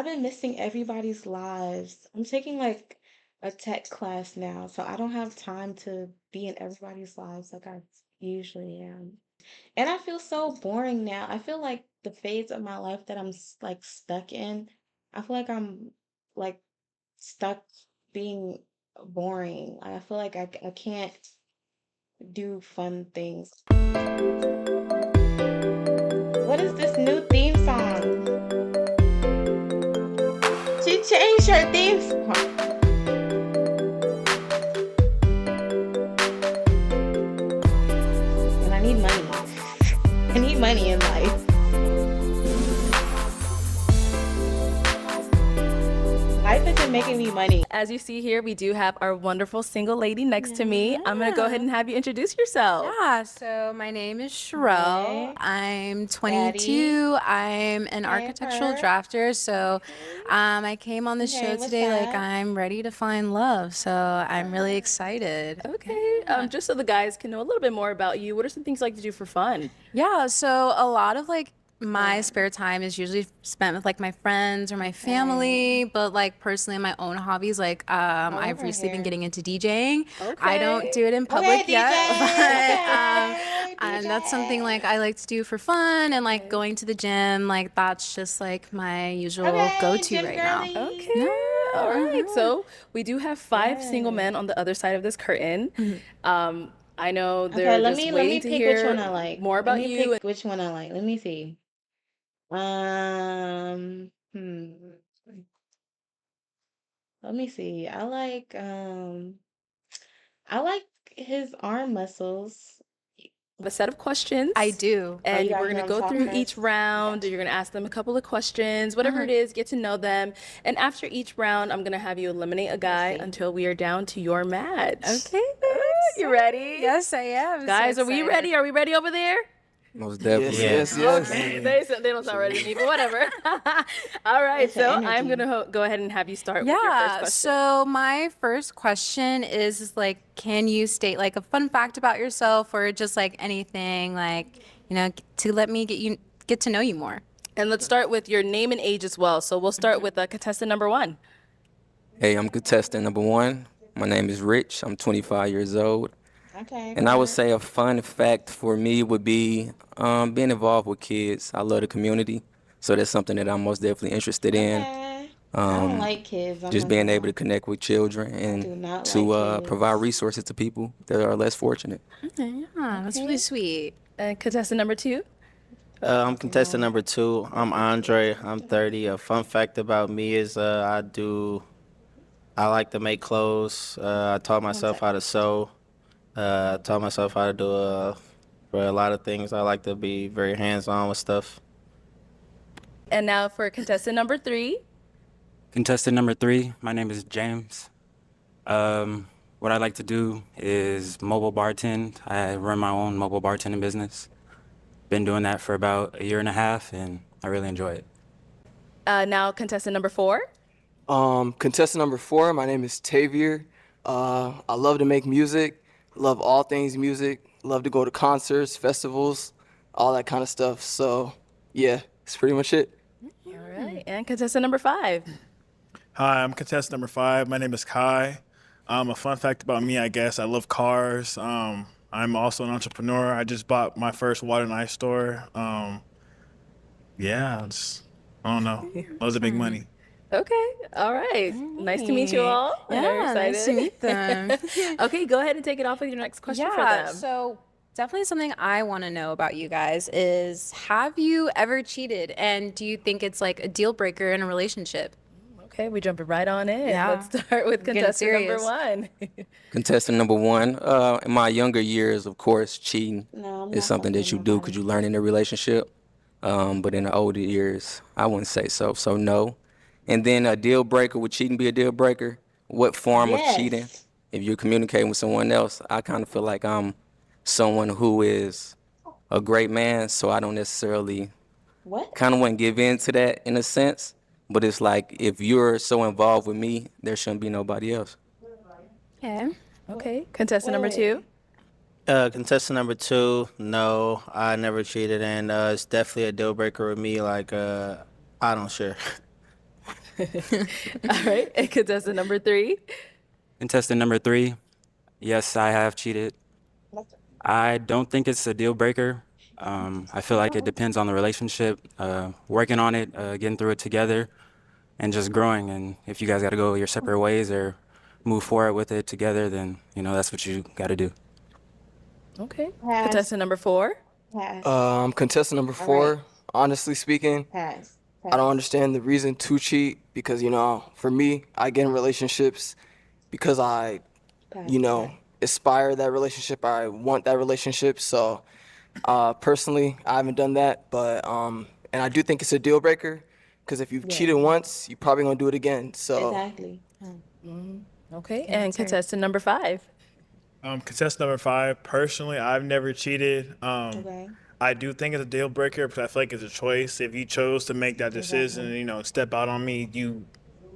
I've been missing everybody's lives. I'm taking like a tech class now, so I don't have time to be in everybody's lives like I usually am. And I feel so boring now. I feel like the phase of my life that like stuck in, I feel like I'm like stuck being boring. I feel like I can't do fun things. What is this new theme song? She changed her theme song. And I need money. I need money in life. Life isn't making me money. As you see here, we do have our wonderful single lady next to me. I'm gonna go ahead Yeah. and have you introduce yourself. Yeah, so my name is Sherelle. Okay. I'm Daddy. 22. I'm an Okay, architectural her. drafter. So Okay. I came on the Okay, show what's today like that? I'm ready to find love. So I'm really excited. Okay, just so the guys can know a little bit more about you, what are some things you like to do for fun? Yeah, so a lot of like my Yeah. spare time is usually spent with like my friends or my family, but like personally my own hobbies, like I love I've her recently been hair. getting into DJing. I don't Okay. do it in Okay, public DJ. yet, Okay, and that's something like DJ. I like to do for fun and like Okay. going to the gym, like that's just like my usual Okay, go-to gym right now. girly. Yeah. Okay. All right. Uh-huh. So we do have 5 single Yes. men on the other side of this curtain. I know Okay, they're just let waiting me to pick which one hear I like. more Let about me you. pick which one I like. Let me see. Um, hmm. Let me see. I like his arm muscles. A set of questions. I do. Oh, you And we're gotta going hear to him go talk through each first? round. Gotcha. You're going to ask them a couple of questions, whatever Uh-huh. it is, get to know them. And after each round, I'm going to have you eliminate a Let's guy see. until we are down to your match. Okay, Uh, very you excited. ready? Yes, I am. So Guys, are we excited. ready? Are we ready over there? Most Yes, definitely. yes, yes. Okay, they don't sound ready to me, but whatever. All right, What's your so I'm energy? gonna go ahead and have you start with your first Yeah, question. so my first question is like, can you state like a fun fact about yourself or just like anything like, to let me get to know you more? And let's start with your name and age as well. So we'll start with contestant number 1. Hey, I'm contestant number one. My name is Rich. I'm 25 years old. Okay, And I would her. say a fun fact for me would be being involved with kids. I love the community. So that's something that I'm most definitely interested in. Okay. I don't Um, like kids. I'm just not gonna being able to lie. connect with children I and do not to like provide kids. resources to people that are less fortunate. Okay, yeah, that's really Okay. sweet. And contestant number 2. I'm contestant number 2. I'm Andre. I'm 30. A fun fact about me is I like to make clothes. I taught One myself sec. how to sew. I taught myself how to do for a lot of things. I like to be very hands-on with stuff. And now for contestant number 3. Contestant number 3, my name is James. What I like to do is mobile bartend. I run my own mobile bartending business. Been doing that for about a year and a half, and I really enjoy it. Now contestant number 4. Contestant number 4, my name is Tavier. I love to make music, love all things music, love to go to concerts, festivals, all that kind of stuff. So, yeah, that's pretty much it. All right. And contestant number 5. Hi, I'm contestant number 5. My name is Kai. A fun fact about me, I guess, I love cars. I'm also an entrepreneur. I just bought my first water and ice store. Yeah, I don't know. Loads of big money. Okay. All right. Nice to meet you all. I'm very Yeah, nice to excited. meet them. Okay, go ahead and take it off with your next question for Yeah, them. so definitely something I want to know about you guys is have you ever cheated and do you think it's like a deal breaker in a relationship? Okay, we jumping right on in. Yeah. Let's start with Getting contestant number serious. 1. Contestant number one, in my younger years, of course, cheating No, I'm is not something fucking with that you do because nobody. you learn in a relationship. But in the older years, I wouldn't say so. So no. And then a deal breaker, would cheating be a deal breaker? What form of cheating? Yes. If you're communicating with someone else, I kind of feel like I'm someone who is a great man, so I don't necessarily What? kind of wouldn't give in to that in a sense. But it's like if you're so involved with me, there shouldn't be nobody else. Okay. Okay, contestant number Wait. 2. Contestant number 2, no, I never cheated, and it's definitely a deal breaker with me. Like, I don't share. All right. And contestant number 3. Contestant number 3, yes, I have cheated. I don't think it's a deal breaker. I feel like it depends on the relationship, working on it, getting through it together, and just growing. And if you guys got to go your separate ways or move forward with it together, then, that's what you got to do. Okay. Pass. Contestant number 4. Pass. Contestant number All 4, right. honestly speaking, Pass. I don't understand the reason to cheat because, for me, I get in relationships because I, Pass. aspire that relationship. I want that relationship. So, personally, I haven't done that, but, and I do think it's a deal breaker because if you've Yeah. cheated once, you're probably going to do it again. So, Exactly. Okay. And contestant number 5. Contestant number 5. Personally, I've never cheated. Okay. I do think it's a deal breaker because I feel like it's a choice. If you chose to make that decision, step out on me, you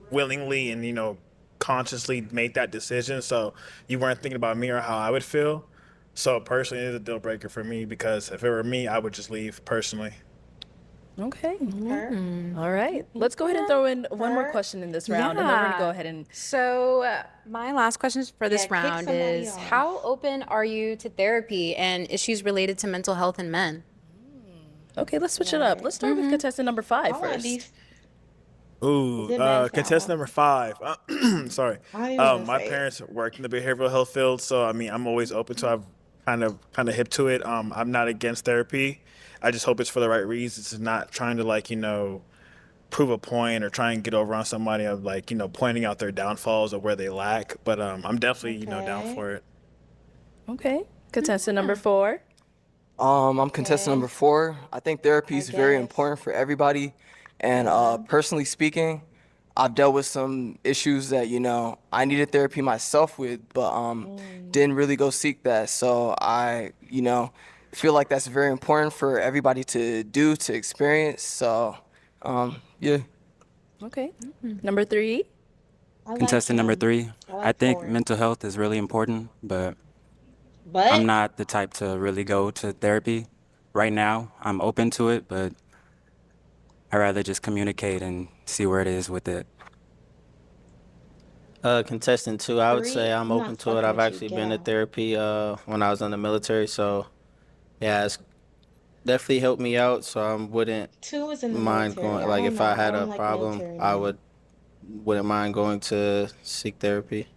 willingly and consciously made that decision. So you weren't thinking about me or how I would feel. So personally, it is a deal breaker for me because if it were me, I would just leave personally. Okay. Her. All right. Let's go ahead and throw in one more question in this round, and then we're going to go Yeah. ahead and. So, my last question for this kick round somebody is off. how open are you to therapy and issues related to mental health in men? Okay, let's switch it up. Let's start with contestant number 5 I want first. these. Ooh, Good man contestant sound. number 5. Sorry. I ain't even gonna My say it. parents work in the behavioral health field, so I'm always open to. I'm kind of hip to it. I'm not against therapy. I just hope it's for the right reasons. It's not trying to prove a point or try and get over on somebody of pointing out their downfalls or where they lack. But I'm definitely down Okay. for it. Okay. Contestant number 4. I'm contestant number 4. I think therapy is very guess. important for everybody. And personally speaking, I've dealt with some issues that, I needed therapy myself with, but didn't really go seek that. So I, feel like that's very important for everybody to do, to experience. So, yeah. Okay. Number 3. I like Contestant number him. 3, I I like think four. mental health is really important, but But I'm not the type to really go to therapy right now. I'm open to it, but I'd rather just communicate and see where it is with it. Contestant 2, I would 3, say I'm I'm not open to fucking it. I've with you. actually Get been to out. therapy when I was in the military, so yeah, it's definitely helped me out. So I wouldn't 2 is in the mind military. going, I like don't if know. I I had a don't like problem, military I men. wouldn't mind going to seek therapy.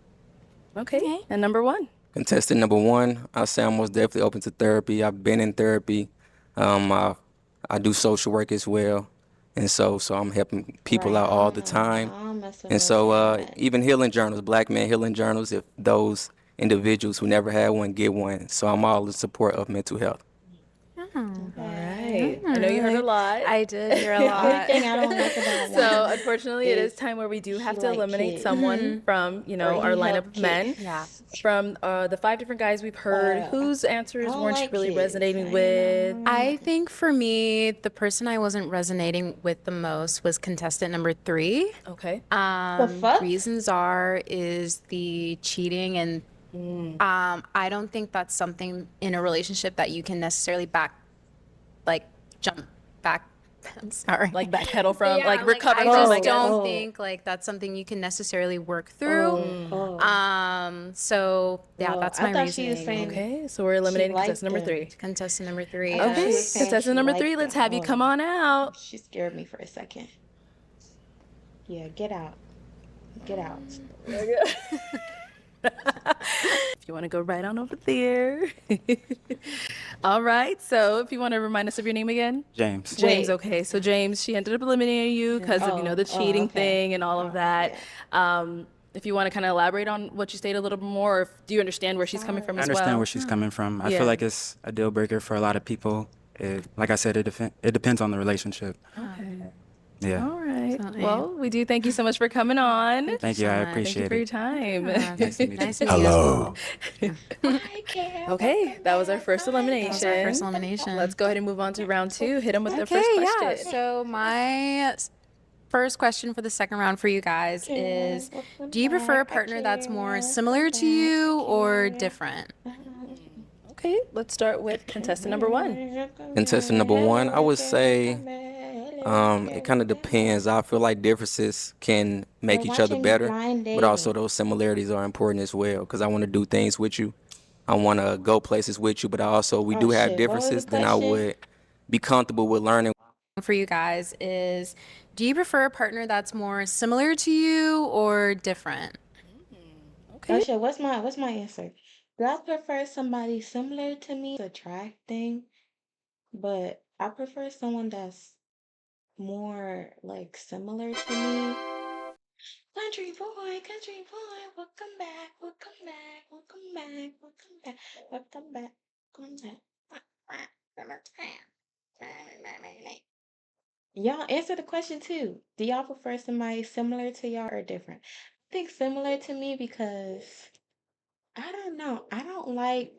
Okay. And number 1. Contestant number 1, I say I'm most definitely open to therapy. I've been in therapy. I do social work as well, and so I'm helping people Right. out all the time. I'm messing And with so that. even healing journals, Black men healing journals, if those individuals who never had one get one. So I'm all in support of mental health. All right. I know you heard a lot. I did hear a The only lot. thing I don't like about So one unfortunately, it is is time where we do have he to like eliminate kids. someone from, or our he lineup help of men. kids. Yeah. From the 5 different guys we've heard, whose I answers don't weren't you like really kids. resonating with? I think for me, the person I wasn't resonating with the most was contestant number 3. Okay. fuck? Reasons is the cheating, and I don't think that's something in a relationship that you can necessarily jump back. I'm sorry. Like backpedal from, Yeah, like recover I from, just I guess. don't think like that's something you can necessarily work through. So yeah, Well, that's I my thought she was reasoning. saying Okay, so we're eliminating liked contestant number them. 3. Contestant number 3. I thought she Okay, was saying contestant she number liked 3, let's them. have you come on out. She scared me for a second. Yeah, get out. Get out. If you want to go right on over there. All right, so if you want to remind us of your name again. James. James, Wait. okay. So James, she ended up eliminating you because of, the cheating okay. thing and all of that. If you want to kind of elaborate on what you stated a little bit more, or do you understand where she's coming from I as understand well? where she's coming from. I Yeah. feel like it's a deal breaker for a lot of people. Like I said, it depends on the relationship. Yeah. All right. Definitely. Well, we do thank you so much for coming on. Thank you. I so much. Thank you appreciate for your it. time. Nice to meet you. Nice to meet you as well. Okay, that was our first elimination. That was our first elimination. Let's go ahead and move on to round 2. Hit them with their Okay, first yeah. question. So my first question for the second round for you guys is, do you prefer a partner that's more similar to you or different? Okay, let's start with contestant number 1. Contestant number 1, I would say It kind of depends. I feel like differences can We're make each other watching better, blind but also dating. those similarities are important as well because I want to do things with you. I want to go places with you, but we Oh do have shit, what was the differences, then I question? would be comfortable with learning. For you guys is, do you prefer a partner that's more similar to you or different? Oh Okay. shit, what's my answer? Do I prefer somebody similar to me? Attracting, but I prefer someone that's more like similar to me. Country boy, welcome back, welcome back, welcome back, welcome back, welcome back, welcome back. Y'all answer the question too. Do y'all prefer somebody similar to y'all or different? I think similar to me because I don't know. I don't like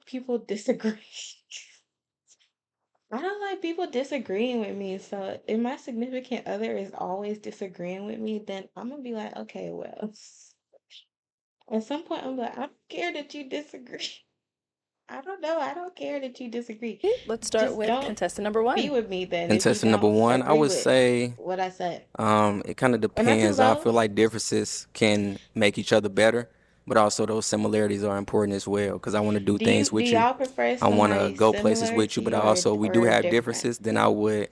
people disagree. I don't like people disagreeing with me. So if my significant other is always disagreeing with me, then I'm gonna be like, okay, well, at some point I'm like, I don't care that you disagree. I don't know. I don't care that you disagree. Okay, let's start Just with don't contestant number be 1. with me then if you Contestant number don't one, I agree would with say what I said. it kind of Am I too depends. I low? feel like differences can make each other better, but also those similarities are important as well because I want to do things Do with you. y'all prefer I want to somebody go places similar with to you, but you we do or have different? differences. Then I would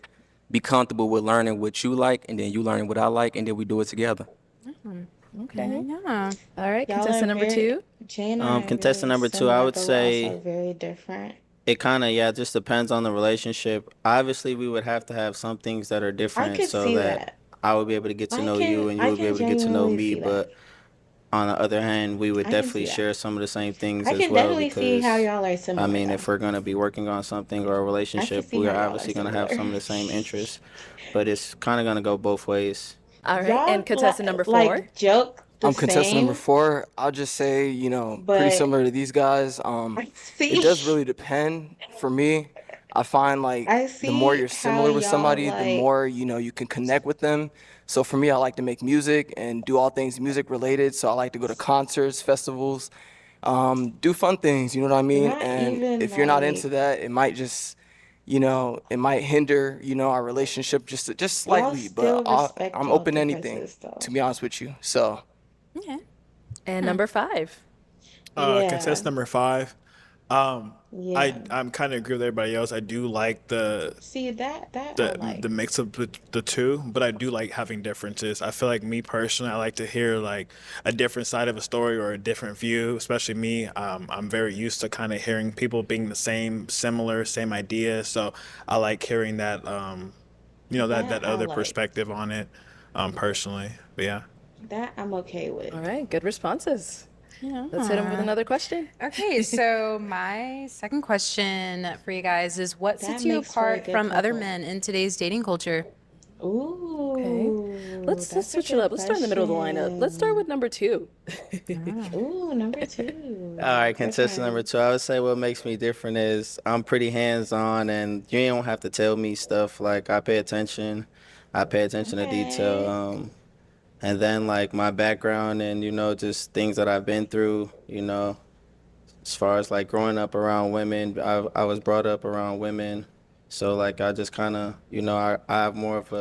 be comfortable with learning what you like, and then you learning what I like, and then we do it together. Okay. Yeah. All right, Y'all are contestant number very 2. Jay and I are Contestant very number two, I similar, would but we're also say very different. it kind of, yeah, it just depends on the relationship. Obviously, we would have to have some things that are I different could so see that that. I would be able to get to I know can you and you I would be can able to get to know genuinely me. see that. But on the other hand, we would I can see definitely that. share some of the same things I as can well definitely see how because, y'all are I similar mean, though. if we're going to be working on something or a I can relationship, see we how are y'all are obviously going to have some similar. of the same interests, but it's kind of going to go both ways. All right, Y'all and contestant number 4. joke the Contestant number same, 4, I'll just say, pretty but similar to these guys. I It see does really depend for me. I find like I the more see you're how similar with y'all somebody, the more, you can connect with them. So for me, I like to make music and do all things music related. So I like to go to concerts, festivals, do fun things, you know what I mean? not And even if you're not like into that, it might just, it might hinder, our relationship just y'all slightly, but still respect I'm y'all open to anything, differences though. to be honest with you. So. Okay. And number 5. Yeah, Contestant number 5. Um, yeah. I'm kind of agree with everybody else. I do like See that I the like. mix of the two, but I do like having differences. I feel like me personally, I like to hear like a different side of a story or a different view. Especially me, I'm very used to kind of hearing people being the same, similar, same idea. So I like hearing that, that That I other like. perspective on it, personally. But yeah. That I'm okay with. All right, good responses. Let's hit him with Yeah. another question. Okay, so my second question for you guys is, what That sets you makes for a apart good from other couple. men in today's dating culture? Okay. Ooh, Let's that's a switch it good up. Let's start in the middle of the lineup. Let's start question. with number 2. Ooh, number All right, two. contestant number Okay. 2, I would say what makes me different is I'm pretty hands-on and you don't have to tell me stuff. Like I pay attention. I pay attention to detail. Okay. And then like my background and just things that I've been through, as far as like growing up around women, I was brought up around women. So like I just kind of, I have more of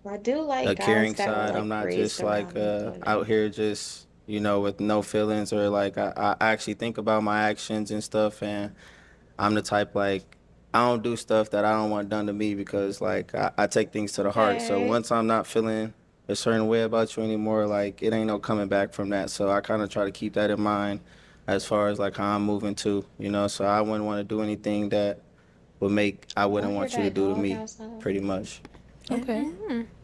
I do a like guys caring that were side. I'm like not raised just like around out women. here just, with no feelings or like I actually think about my actions and stuff and I'm the type like I don't do stuff that I don't want done to me because like I take things to the heart. So Okay. once I'm not feeling a certain way about you anymore, like it ain't no coming back from that. So I kind of try to keep that in mind as far as like how I'm moving to. So I wouldn't want to do anything that I Y'all wouldn't hear want you to that do to dog me, outside? pretty much. Okay.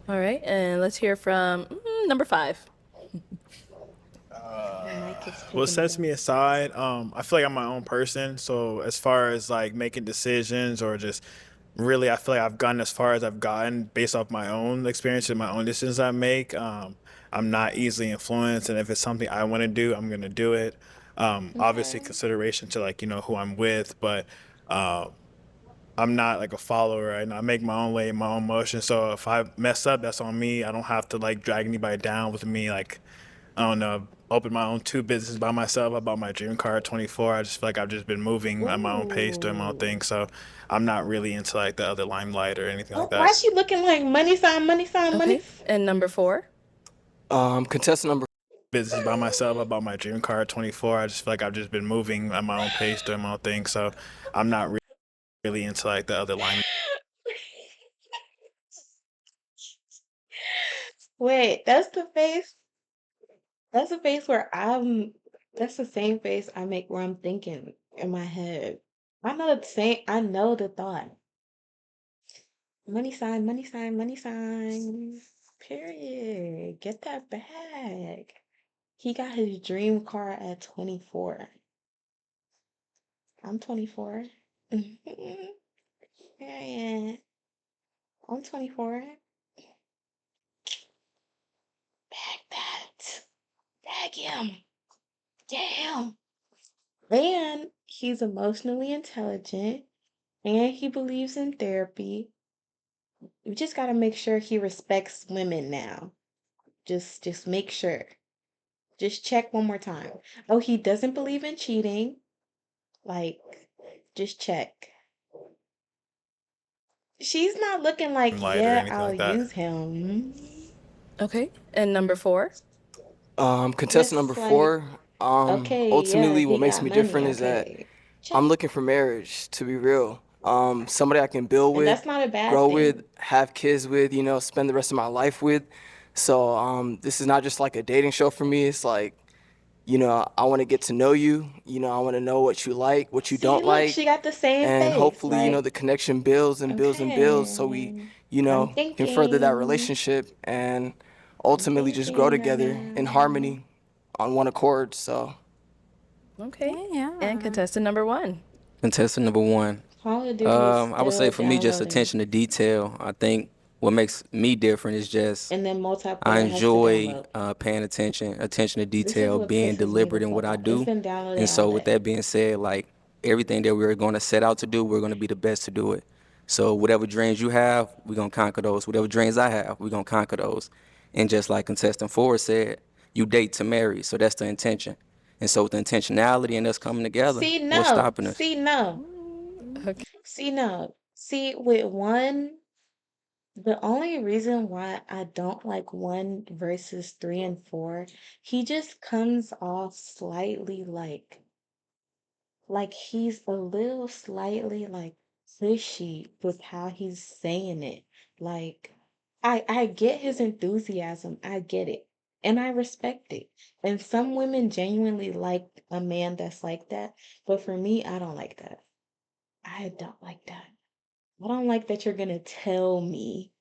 All right, and let's hear from number 5. The mic is What picking it sets up. me aside, I feel like I'm my own person. So as far as like making decisions or just really, I feel like I've gotten as far as I've gotten based off my own experience and my own decisions I make. I'm not easily influenced, and if it's something I want to do, I'm gonna do it. Obviously, Okay. consideration to like who I'm with, but uh, I'm not like a follower. I make my own way, my own motion. So if I mess up, that's on me. I don't have to like drag anybody down with me. Like I don't know. open my own two businesses by myself. I bought my dream car at 24. I just feel like I've just been moving at my own pace, doing my own thing. Ooh. So I'm not really into like the other limelight or anything like Oh, why that. is she looking like money sign, money sign, money? Okay. And number 4? Contestant number Business by myself. I bought my dream car at 24. I just feel like I've just been moving at my own pace, doing my own thing. So I'm not really into like the other limelight. Wait, that's the face. That's the face where I'm. That's the same face I make where I'm thinking in my head. I know the same. I know the thought. Money sign, money sign, money sign. Period. Get that bag. He got his dream car at 24. I'm 24. Period. I'm 24. Bag that. Bag him. Damn. And he's emotionally intelligent and he believes in therapy. We just got to make sure he respects women now. Just make sure. Just check one more time. Oh, he doesn't believe in cheating. Like, just check. She's not looking like, Light or yeah, anything I'll like that. use him. Okay. And number 4? contestant number Looks like, 4. okay, yeah, Ultimately, he what makes got me money. different is that Okay. Check. I'm looking for marriage, to be real. Somebody I can build And with, that's not a bad grow with, thing. have kids with, spend the rest of my life with. So this is not just like a dating show for me. It's like, I want to get to know you. I want to know what you like, what you See, don't look, she like. got the same And face. hopefully, Like, the connection builds and builds and builds so we, okay. I'm can further that thinking. relationship and I'm ultimately just grow thinking right together in now. harmony on one accord. So Okay. And Yeah. contestant number 1. Contestant number 1. Call of Duty is I would say still for me, just downloading. attention to detail. I think what makes me different is just And then I multiplayer has to enjoy download. paying attention to This is detail, what being pisses me the deliberate in what fuck I off. It's do. been downloading And all so, with day. that being said, like everything that we're going to set out to do, we're going to be the best to do it. So, whatever dreams you have, we're going to conquer those. Whatever dreams I have, we're going to conquer those. And just like contestant 4 said, you date to marry. So, that's the intention. And so, with the intentionality and us coming together, See, what's no. stopping us? See, no. Okay. See, no. See, with one, the only reason why I don't like 1 versus 3 and 4, he just comes off slightly like he's a little slightly like pushy with how he's saying it. Like I get his enthusiasm. I get it. And I respect it. And some women genuinely like a man that's like that, but for me, I don't like that. I don't like that. I don't like that you're gonna tell me.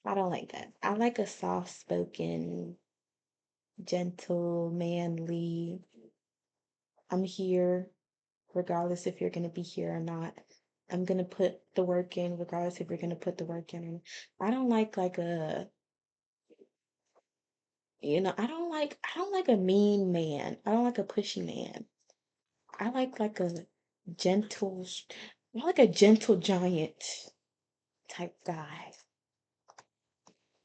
I don't like that. I like a soft-spoken, gentle, manly. I'm here regardless if you're going to be here or not. I'm going to put the work in regardless if you're going to put the work in. I don't like a, I don't like a mean man. I don't like a pushy man. I like a gentle, I like a gentle giant type guy.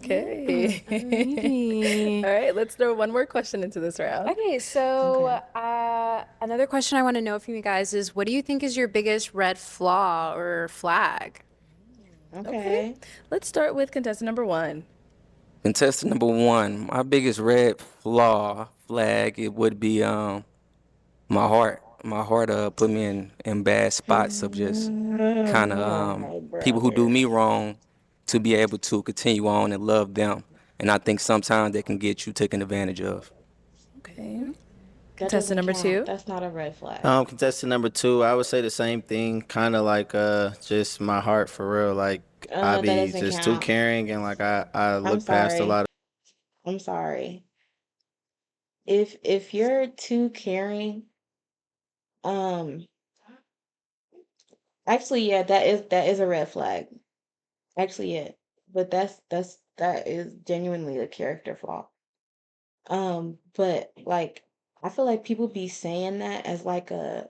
Okay. Alrighty. All right, let's throw one more question into this round. Okay, so Okay. another question I want to know from you guys is what do you think is your biggest red flaw or flag? Okay. Okay. Let's start with contestant number 1. Contestant number 1, my biggest red flag, it would be my heart. My heart put me in bad spots of just kind of Oh, people who do brother. me wrong to be able to continue on and love them. And I think sometimes they can get you taken advantage of. Okay. That Contestant doesn't number count. 2. That's not a red flag. Contestant number 2, I would say the same thing. Kind of like just my heart for real. Like I That be doesn't just too count. caring and like I I'm look past a sorry. lot I'm sorry. If you're too caring, um, actually, yeah, that is a red flag. Actually, yeah, but that is genuinely a character flaw. But like, I feel like people be saying that as like a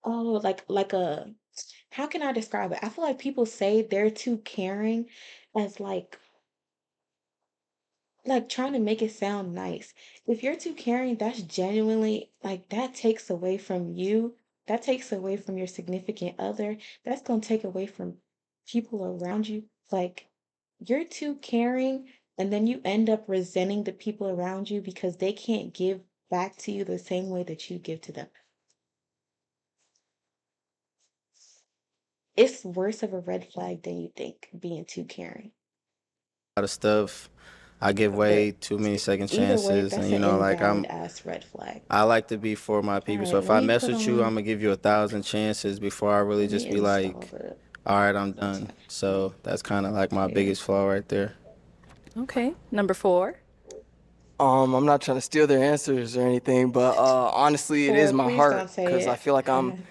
oh, like a how can I describe it? I feel like people say they're too caring as like trying to make it sound nice. If you're too caring, that's genuinely like that takes away from you. That takes away from your significant other. That's gonna take away from people around you. Like you're too caring, and then you end up resenting the people around you because they can't give back to you the same way that you give to them. It's worse of a red flag than you think, being too caring. A lot of stuff. I give way But too many second either way, chances, and that's an like invalid ass red flag. I like to be for my All people. So right, if let I me mess put with you, I'm on, gonna give you 1,000 chances before I really let me just be install like, the all right, I'm done. multi. So that's kind of like my Yeah. biggest flaw right there. Okay. Number 4. I'm not trying to steal their answers or anything, but honestly, it is Four, my please heart don't say because I it. feel like I'm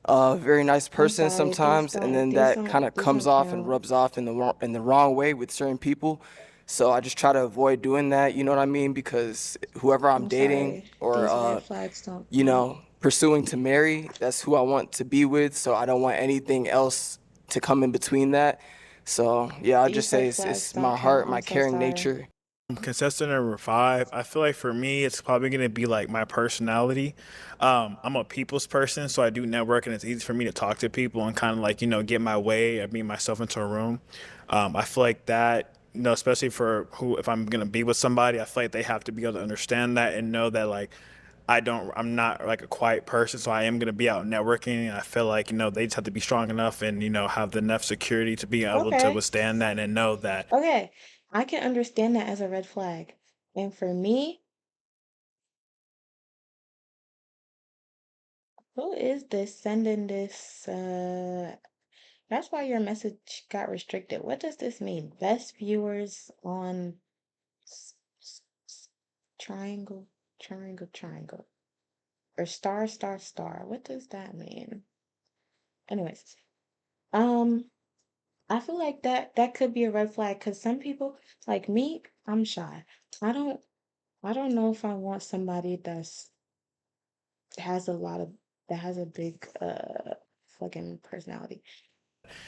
a very nice I'm person sorry. These sometimes, and don't. then These that kind don't. of These comes don't off and count. rubs off in the wrong way with certain people. So I just try to avoid doing that. You know what I mean? Because whoever I'm I'm dating sorry. or These red flags don't you count. know, pursuing to marry, that's who I want to be with. So I don't want anything else to come in between that. So yeah, I'll just These say red it's flags my don't count. heart, my I'm so caring sorry. nature. Contestant number 5, I feel like for me, it's probably gonna be like my personality. I'm a people's person, so I do network, and it's easy for me to talk to people and kind of like get my way and be myself into a room. I feel like that, especially for who, if I'm gonna be with somebody, I feel like they have to be able to understand that and know that like I'm not like a quiet person, so I am gonna be out networking. And I feel like they just have to be strong enough and have the enough security to be able to Okay. withstand that and know that. Okay. I can understand that as a red flag. And for me, who is this sending this? That's why your message got restricted. What does this mean? Best viewers on triangle, triangle, triangle, or star, star, star. What does that mean? Anyways, um, I feel like that could be a red flag because some people, like me, I'm shy. I don't I don't know if I want somebody has a lot of that has a big fucking personality.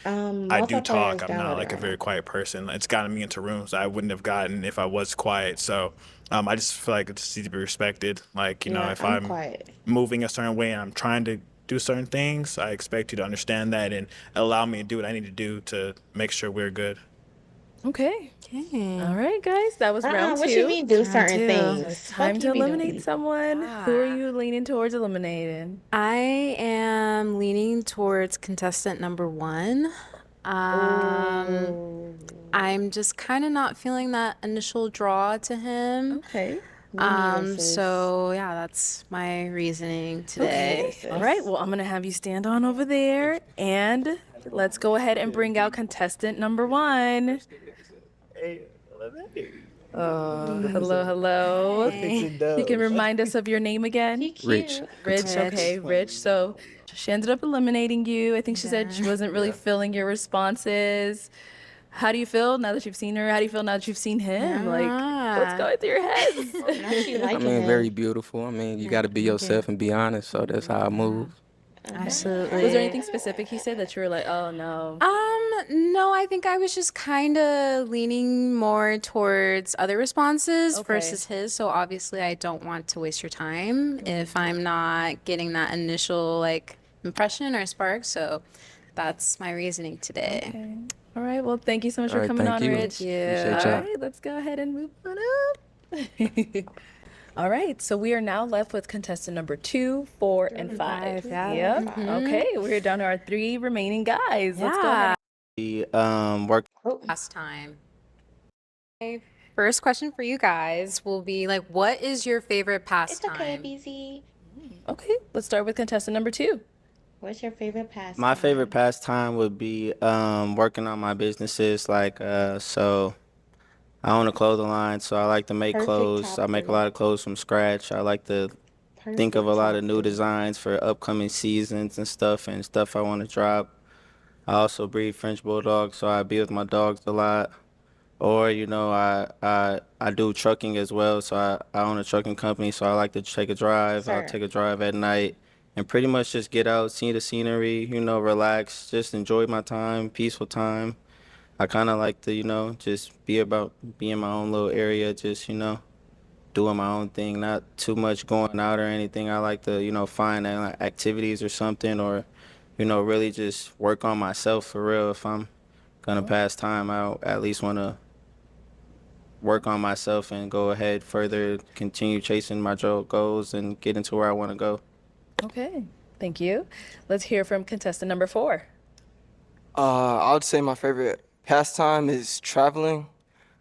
I do Multiplayer talk. is I'm not downloaded like a right very now. quiet person. It's gotten me into rooms I wouldn't have gotten if I was quiet. So I just feel like it's need to be respected. Like, Yeah, if I'm I'm quiet. moving a certain way and I'm trying to do certain things, I expect you to understand that and allow me to do what I need to do to make sure we're good. Okay. Okay. All right, guys. That was round What you 2. mean do Round certain 2. So it's things? time Fuck to you be eliminate doing. someone. Who are you leaning towards eliminating? I am leaning towards contestant number 1. Oh, I'm just kind of not feeling that initial draw to him. Okay. me neither, sis. So yeah, that's my reasoning Me today. neither, sis. All right. Well, I'm going to have you stand on over there and let's go ahead and bring out contestant number 1. Hello, hello. You can remind us of your name again? He Rich. cute. Rich, Rich. okay, Rich. So she ended up eliminating you. I think she said she wasn't really feeling your responses. How do you feel now that you've seen her? How do you feel now that you've seen him? Like, what's Yeah. going through your heads? Now she I liking mean, very him. beautiful. I mean, you got to be yourself and be honest. So that's how I move. Absolutely. Was there anything specific he said that you were like, oh no? No, I think I was just kind of leaning more towards other responses Okay. versus his. So obviously, I don't want to waste your time if I'm not getting that initial like impression or spark. So that's my reasoning today. Okay. All right. Well, thank you so much All for right, coming thank on, you. Rich. Appreciate All y'all. right, let's go ahead and move on up. All right, so we are now left with contestant number 2, 4, and 5. yeah. Yep. Okay, we're down to our 3 remaining guys. Let's go ahead. Yeah. The work Oh, Last time. Okay, first question for you guys will be like, what is your favorite it's okay, pastime? BZ. Okay, let's start with contestant number 2. What's your favorite pastime? My favorite pastime would be working on my businesses. So I own a clothing line, so I like to make Perfect clothes. top I make a 3. lot of clothes from scratch. I like to think of Perfect a lot top of new 3. designs for upcoming seasons and stuff I want to drop. I also breed French Bulldogs, so I be with my dogs a lot. Or, I do trucking as well, so I own a trucking company, so I like to take a drive. I'll Sir. take a drive at night and pretty much just get out, see the scenery, relax, just enjoy my time, peaceful time. I kind of like to, just be in my own little area, just, doing my own thing, not too much going out or anything. I like to, find activities or something, or, really just work on myself for real. If I'm gonna pass time, I at least want to work on myself and go ahead further, continue chasing my goals and get into where I want to go. Okay, thank you. Let's hear from contestant number 4. I would say my favorite pastime is traveling.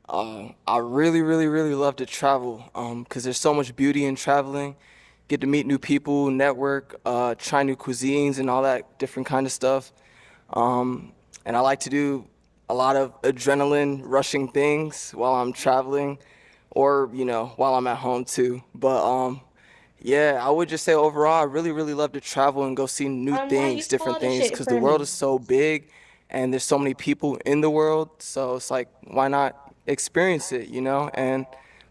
I really, really, really love to travel because there's so much beauty in traveling. Get to meet new people, network, try new cuisines and all that different kind of stuff. And I like to do a lot of adrenaline rushing things while I'm traveling or, while I'm at home too. But yeah, I would just say overall, I really, really love to travel and go see new Why you things, different spoil the things, shit because the for world me? is so big and there's so many people in the world. So it's like, why not experience it, and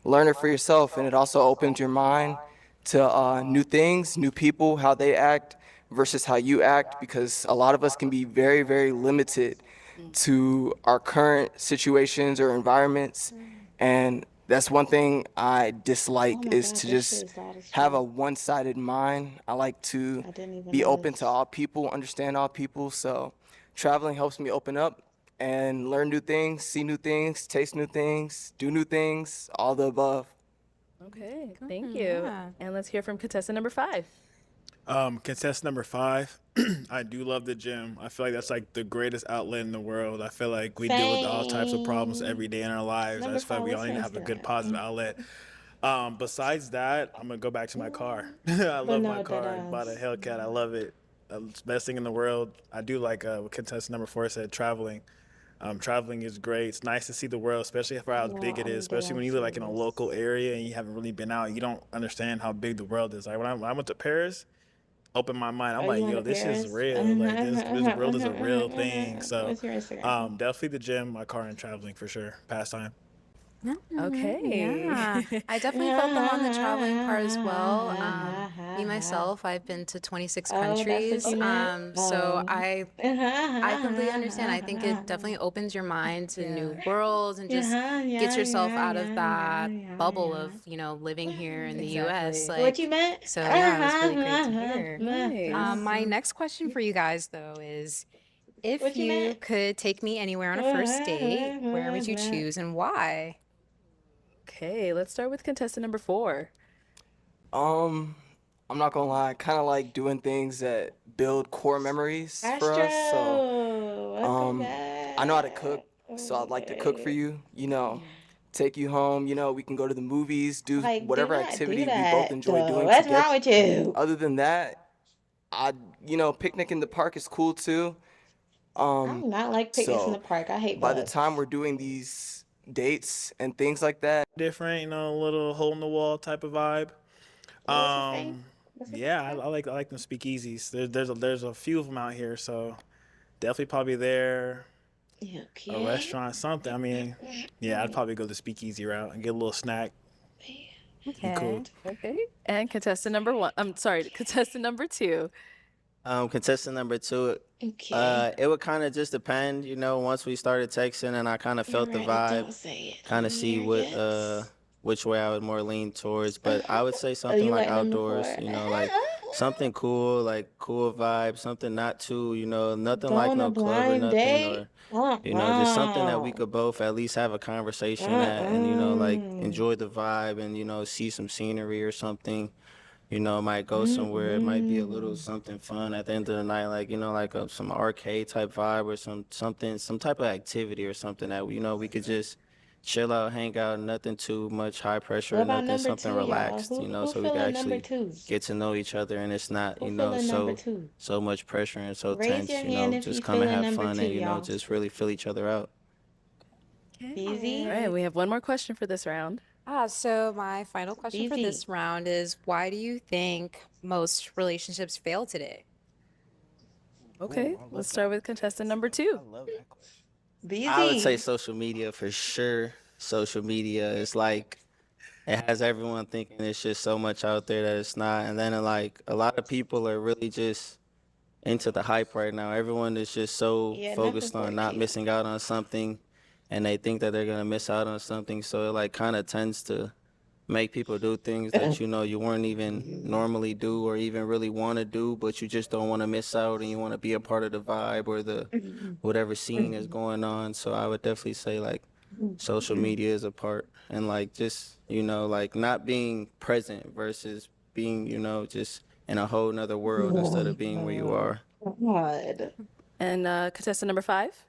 learn it for yourself. And it also opens your mind to new things, new people, how they act versus how you act, because a lot of us can be very, very limited to our current situations or environments. And that's one thing I Oh dislike my is God, to this shit just is loud as have a fuck. one-sided mind. I like to I didn't even be open to notice. all people, understand all people. So traveling helps me open up and learn new things, see new things, taste new things, do new things, all the above. Okay, thank you. Yeah. And let's hear from contestant number 5. Contestant number 5. I do love the gym. I feel like that's like the greatest outlet in the world. I feel like we deal with all types of problems Same. every day in our lives. I Number just feel like five, we what's all need your to have a good positive Instagram? outlet. Besides that, I'm gonna go back to my car. I But love my no, dead car. I bought a ass. Hellcat. I love it. It's the best thing in the world. I do like what contestant number 4 said, traveling. Traveling is great. It's nice to see the world, especially for how No, big it is. I'm dead Especially when ass you live like in a serious. local area and you haven't really been out, you don't understand how big the world is. Like when I went to Paris, opened my mind. I'm Are you like, on yo, the this is Paris? real. Like this world is a real thing. So What's your Instagram? definitely the gym, my car, and traveling for sure. Pastime. Okay. Yeah, I definitely felt them on the traveling part as well. Me myself, I've been to 26 Oh, that's what countries. you meant? So Oh. I completely understand. I think it definitely opens your mind to Yeah. new worlds and just Yeah, gets yeah, yourself yeah, out of yeah, yeah, that yeah, bubble yeah. of, living here in the US. Exactly. What you Like, meant? so yeah, it was really great to hear. Nice. My next question for you guys, though, is if What you you meant? could take me anywhere on a first date, where would you choose and why? Okay, let's start with contestant number 4. Um, I'm not gonna lie, I kind of like doing things that build core memories for us. So, Astro, welcome um, I know how to back. cook, so I'd like to cook for you. Take you home. We can go to the movies, do Like, do whatever not do activity we both that, enjoy though. doing What's together. wrong with you? Other than that, picnic in the park is cool too. I Um, do not like picnics in the so park. I hate by the time bugs. we're doing these dates and things like that, Different, a little hole in the wall type of vibe. What was his name? Um, What's his yeah, name? I like them speakeasies. There's a few of them out here, so definitely probably there. A Okay. restaurant, something. I mean, yeah, I'd probably go the speakeasy route and get a little snack. Be cool. Okay. Okay. And contestant number 1. I'm sorry, contestant number 2. Contestant number 2, Okay. it would kind of just depend, once we started texting and I kind of You're felt the right. vibe, Don't say it kind of on see here yet. which way I would more lean towards. But I would say Oh, something you like like number outdoors, four? like something cool, like cool vibe, something not too, nothing Go like on a no club or blind nothing, date? or just something that we Uh-uh. could both at least have a conversation at and, like Uh-uh. enjoy the vibe and, see some scenery or something. Might go somewhere. It might be a little Mm-mm. something fun at the end of the night, like, like some arcade type vibe or some type of activity or something that, we could just chill out, hang out, nothing too much high pressure What or about nothing, number something two, y'all? relaxed, Who so we could feeling number actually two? get to know each other and it's not, Who feeling number so two? much pressure and so Raise your tense, hand if just you come and feeling have number fun two, and, y'all. just really fill each other out. All Easy? right, we have one more question for this round. So my final question for Easy. this round is why do you think most relationships fail today? Okay, let's start with contestant number 2. I would say Busy. social media for sure. Social media is like it has everyone thinking it's just so much out there that it's not. And then like a lot of people are really just into the hype right now. Everyone is just so Yeah, nothing focused for on the not kids. missing out on something, and they think that they're gonna miss out on something. So it like kind of tends to make people do things that you know you wouldn't even normally do or even really want to do, but you just don't want to miss out and you want to be a part of the vibe or the whatever scene is going on. So I would definitely say like social media is a part, and like just you know like not being present versus being you know just in a whole nother world instead of being where you are. God. And contestant number 5.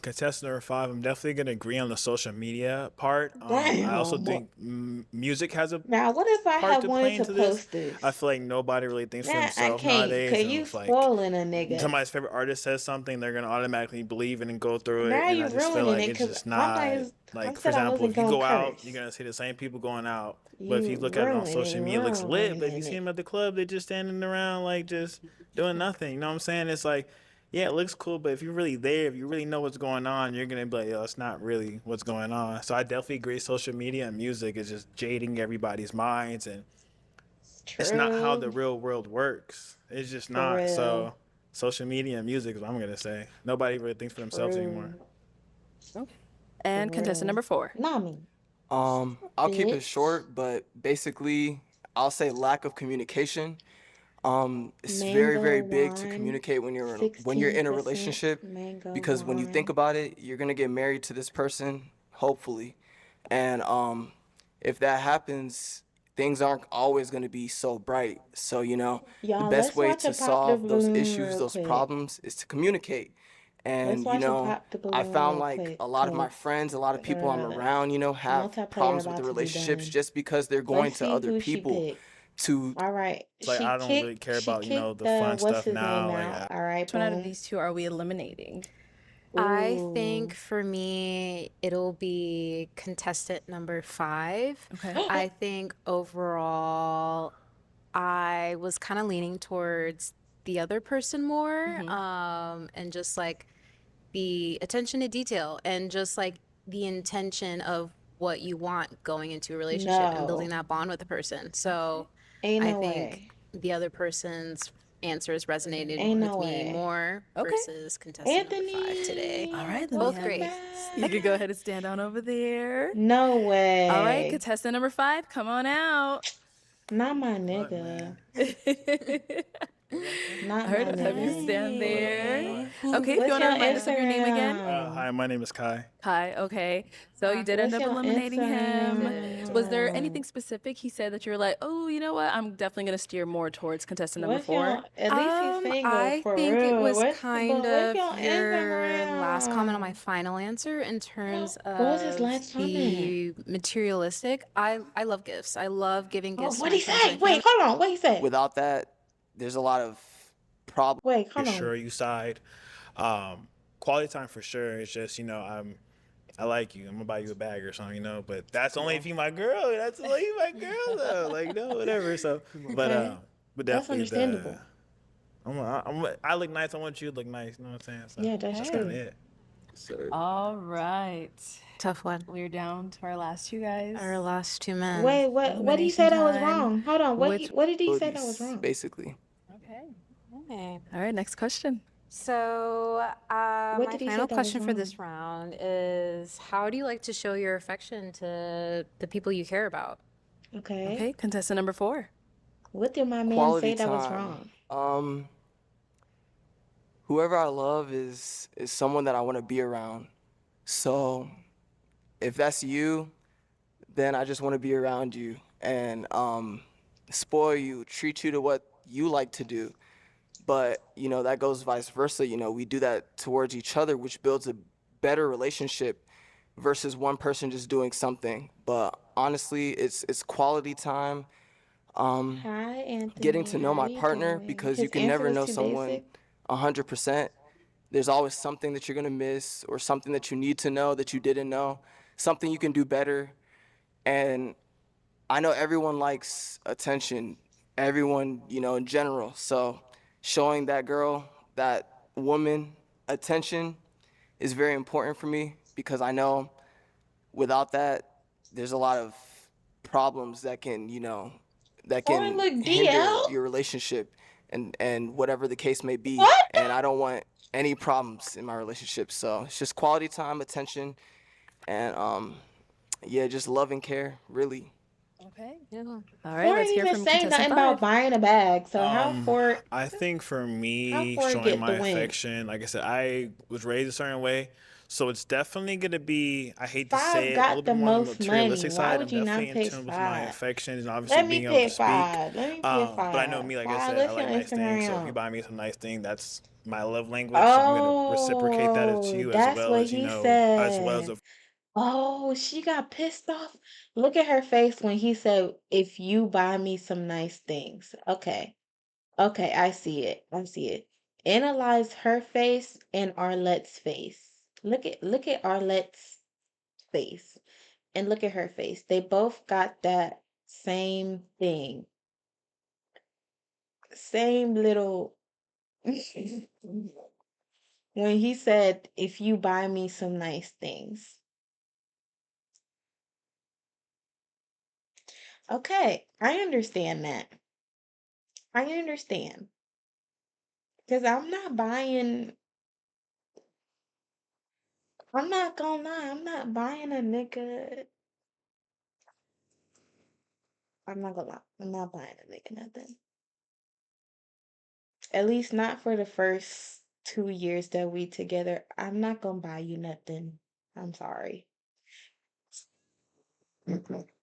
Contestant number 5, I'm definitely gonna agree on the social media part. I also Damn. think music has a Now, what if I part had to wanted play to into this. post I this? feel like nobody really thinks for Nah, I themselves can't, nowadays, cause and you it's like spoiling a nigga. somebody's favorite artist says something, they're gonna automatically believe it and go through it. Now And you I just feel ruining like it, it's cause just my not thing is, I like, for said I example, wasn't if you gonna go out, you're curse. gonna see the same people going out. But if you You look at it on ruining social it, media, it looks lit. But if you ruining see it. them at the club, they're just standing around like just doing nothing. You know what I'm saying? It's like, yeah, it looks cool, but if you're really there, if you really know what's going on, you're gonna be like, yo, it's not really what's going on. So I definitely agree. Social media and music is just jading everybody's minds, and it's not how the True, real world works. It's just for not. real. So social media and music is what I'm gonna say. Nobody really thinks for themselves anymore. True, And for contestant real. number 4. Nami, I'll keep it bitch. short, but basically, I'll say lack of communication. It's very, Mango very big to wine, communicate when you're in a 16% relationship, mango because when you think wine. about it, you're gonna get married to this person, hopefully, and if that happens, things aren't always gonna be so bright. So you know, the Y'all, best let's way watch a to pop the solve those balloon issues, real those quick. problems, is to communicate. Let's And you watch a know, pop the I balloon found real like quick, a lot of my cause friends, a lot of people I'm around, you know, have multiplayer problems with the about to be relationships done. just because they're going Let's to see other who she people picked. to All right, It's like I don't really care she about kicked the fun what's stuff his name now. Like out. All right, Which one out of boom. these two are we eliminating? I think Ooh. for me, it'll be contestant number 5. Okay. I think overall, I was kind of leaning towards the other person more, and just like the attention to detail and just like the intention of what you want going into a relationship and building No, that bond with the person. So ain't I no think way. the other person's answers resonated Ain't no with me way. more Okay. versus contestant number 5 today. All Anthony, right, let me Both have welcome great. you. You can go back. ahead and stand on over there. No All right, way. contestant number 5, come on out. Not my fuck, nigga. man. Not All right, my I'll have you stand there. nigga. Okay, if you What's want to your remind us of your name again. Instagram? Hi, my name is Kai. Hi, okay. So you did end What's up your eliminating him. Was there Instagram? anything specific he said that you were like, oh, you know what? I'm definitely going to steer more towards contestant number What's 4? your, at least he's single, I for think it real. was What's, kind but what's of your your last comment on my Instagram? final answer in terms What was his of last comment? the materialistic. I love gifts. I love giving Oh, gifts to what'd my he friends and say? my Wait, family. hold on. What he say? without that, there's a lot of problems. Wait, For hold on. sure, you side. Quality time for sure. It's just I like you. I'm gonna buy you a bag or something, But that's only if you my girl. That's only if you my girl though. Like no, whatever. So, Okay, but that's definitely understandable. I look nice. I want you to look nice. You know what I'm saying? So Yeah, that's that's kind of true. it. So All right. Tough one. We're down to our last two guys. Our last 2 men. Wait, what did he say Elimination that was time. wrong? Hold on. Which What did he say that was abilities, wrong? basically. Okay. Okay. All right, next question. So, What my did he say final that was question for wrong? this round is how do you like to show your affection to the people you care about? Okay. Okay, contestant number 4. What did my man Quality say that was time. wrong? Whoever I love is someone that I want to be around. So if that's you, then I just want to be around you and spoil you, treat you to what you like to do. But you know that goes vice versa. You know, we do that towards each other, which builds a better relationship versus one person just doing something. But honestly, it's quality time. Hi, Getting Anthony. to know How my you partner, doing? because you His can answer never was know too someone basic. 100%. There's always something that you're gonna miss or something that you need to know that you didn't know, something you can do better. And I know everyone likes attention, everyone, you know, in general. So showing that girl, that woman attention is very important for me because I know without that, there's a lot of problems that can, you know, that Oh, can look, hinder DL. your relationship and whatever the case may be. What? And I don't want any problems in my relationship. So it's just quality time, attention, and yeah, just love and care, really. Okay. Yeah. All Four right, let's ain't hear even from say contestant nothing about 5. buying a bag. So I think for how me, Ford showing get my the win? affection, like I said, I was raised a certain way. So it's definitely going to be, I hate to Five say it, a little got the bit more on the most money. materialistic Why side. would I'm you not definitely in pick tune with my five? affection and obviously Let me being able to pick speak. five. Let me pick But I know five. me, like I Five, said, I what's your like nice things. So if you Instagram? buy me some nice thing, that's my love language. So I'm going to reciprocate that to Oh, you as that's well what as, he as well as said. a Oh, she got pissed off. Look at her face when he said, if you buy me some nice things. Okay. Okay, I see it. I see it. Analyze her face and Arlette's face. Look at Arlette's face and look at her face. They both got that same thing. Same little when he said, if you buy me some nice things. Okay, I understand that. I understand. Because I'm not gonna lie, I'm not buying a nigga. I'm not gonna lie, I'm not buying a nigga nothing. At least not for the first 2 years that we together. I'm not gonna buy you nothing. I'm sorry.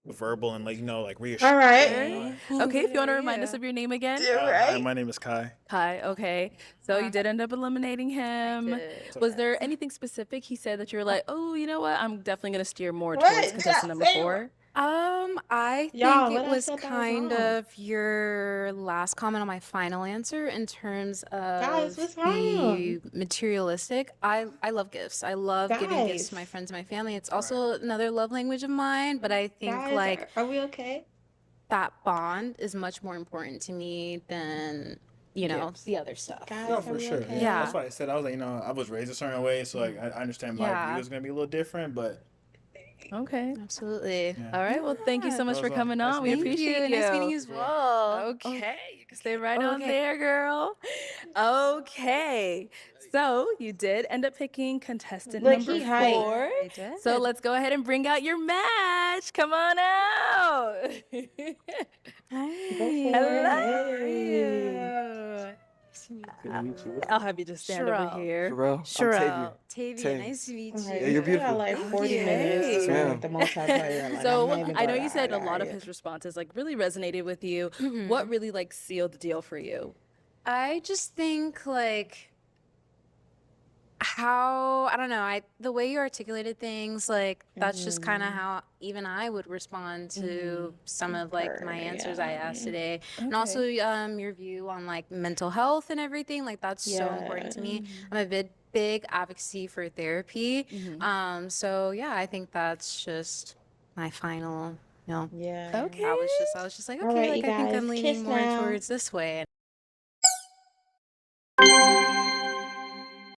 verbal and, like, like All reassurance. right. Okay, if you want to remind us of your name again. All Hi, right. my name is Kai. Hi, okay. So you did end up eliminating him. Was there anything specific he said that you were like, oh, you know what? I'm definitely going to steer more towards What did I contestant number say? 4? I think Y'all, it what I was said that was kind wrong. of your last comment on my final answer in terms Guys, of what's the wrong? materialistic. I love gifts. I love giving gifts to my Guys, friends and my family. It's also another love language of mine, but I think guys, like are we okay? that bond is much more important to me than, the other stuff. Guys, No, are for we sure. okay? Yeah, that's Yeah. why I said I was like, I was raised a certain way, so like I understand my view Yeah. is gonna be a little different, but Okay. Absolutely. yeah. All right. Well, thank you so Yeah. much That for was all. coming Nice on. We meeting you. Thank appreciate you. Nice meeting you you. as well. Okay, you can stay right on Okay. there, girl. Okay, so you did end up picking contestant Look, number he hype. 4. I did. So let's go ahead and bring out your match. Come on out. Go Hi. for it. How are you? Hello. Nice to meet you. I'll have you just stand over Sherelle. here. Sherelle, I'm Tavia. Sherelle. Tavia, Tay. nice to meet All you. right, Yeah, we you're still got beautiful. like Thank 40 you. minutes. This Yes, is like ma'am. the multiplayer. Like, I'm So not even I know gonna you said a argue, lot of argue. his responses like really resonated with you. What really like sealed the deal for you? I just think like how I don't know, the way you articulated things, like that's just kind of how even I would respond to some of like my answers I asked today. And also your view on like mental health and everything, like that's so important to Yeah. me. I'm a big advocacy for therapy. So yeah, I think that's just my final, Yeah. Okay. I was just like, All okay, right, like you I think guys. I'm leaning Kiss more now. towards this way.